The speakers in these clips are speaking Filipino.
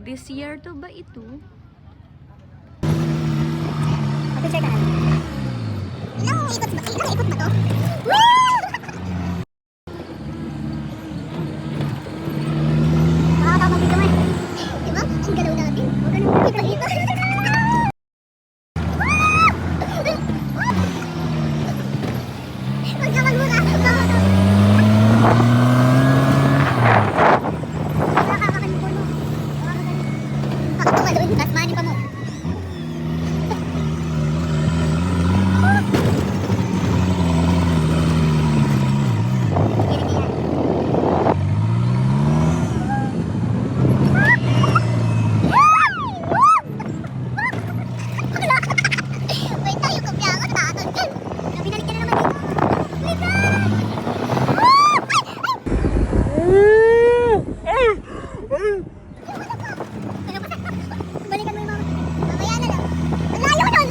Desierto ba ito? Picture ka na. Ilang ikot ba to? Nakakapag dito man. Diba? Ang galaw natin. Huwag ka nang dito. Huwag ka magmura. Nakakakalimutan mo. Nakakatumalun. Tapos mani pa mo. Balikan mo yung mama. Mamaya na lang. Ang layo nun!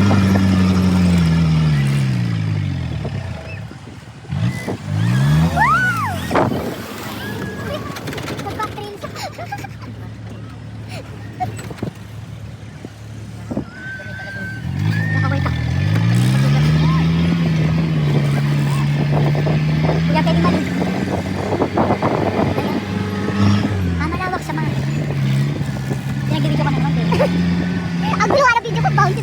Mag-back train siya. Nakawait ako. Kuya, pwede ba rin? Malawak sa mga. Pinag-video ko na naman eh. Ang gulo na video ko, bouncy.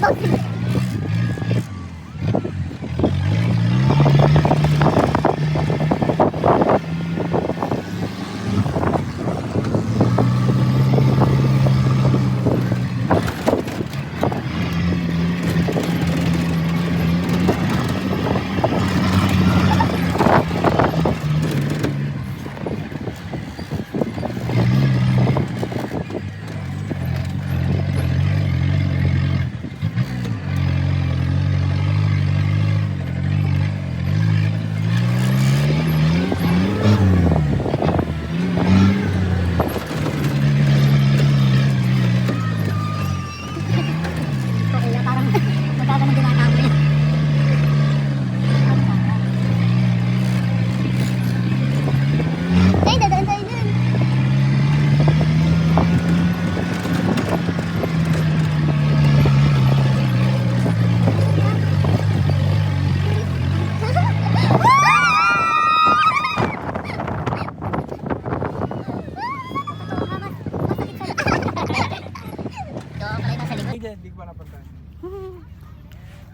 Hindi ko pa napuntahan.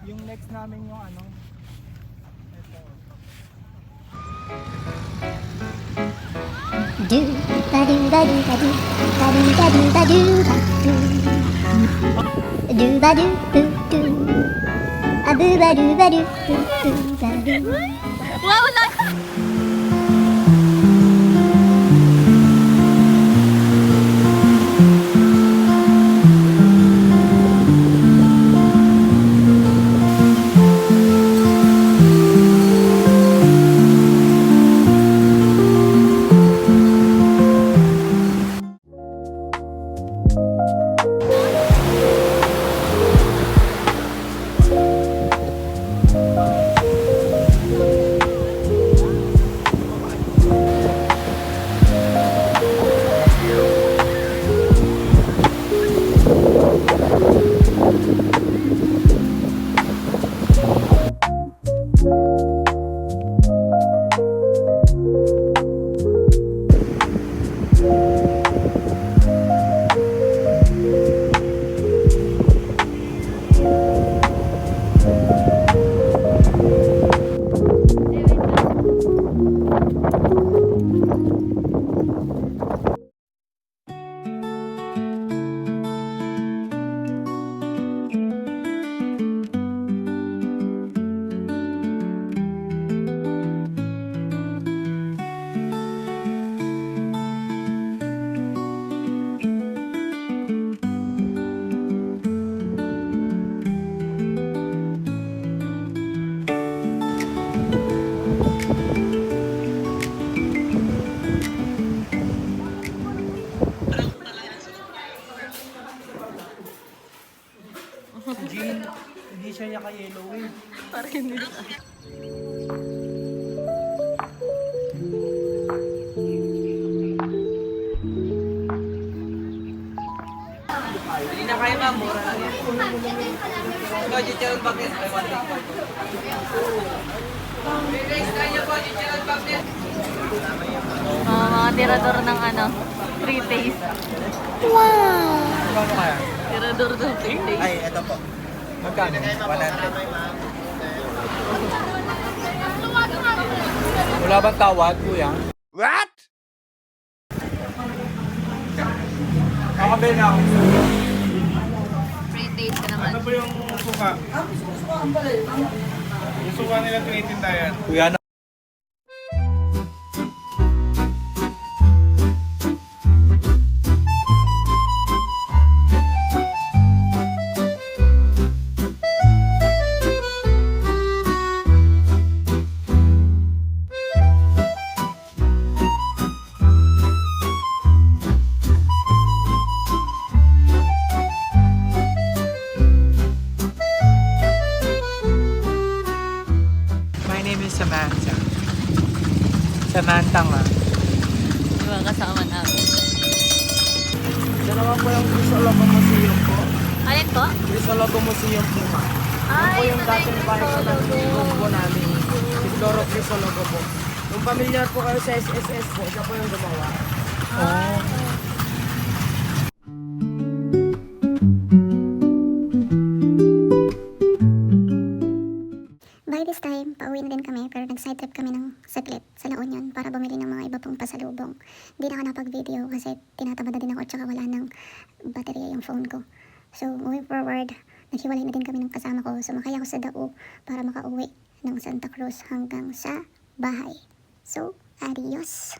Yung next namin yung ano, ito. Wow, wala! Hindi siya yaka-yellow eh. Parang hindi siya. Mga tirador ng ano, free taste. Magkano kaya? Tirador ng free taste. Ay, ito po. Magkano? 100. Wala bang tawad, kuya? What? Kakabili na ako. Free taste ka naman. Ano po yung suka? Yung suka nila tinitinda yan. Kuya, na. My name is Samantha. Samantha nga. Yung mga kasama namin. Ito naman po yung Crisologo Museum po. Alin po? Crisologo Museum po ma. Yan po yung dating bahay sa nagtutulong po namin. Si Floro Crisologo po. Kung familiar po kayo sa SSS po, siya po yung gumawa. By this time, pauwi na din kami pero nag-side trip kami ng saglit sa La Union para bumili ng mga iba pang pasalubong. Hindi na ako napag-video kasi tinatamad na din ako tsaka wala ng baterya yung phone ko. So, moving forward, naghiwalay na din kami ng kasama ko. Sumakay ako sa Dao para makauwi ng Santa Cruz hanggang sa bahay. So, adios!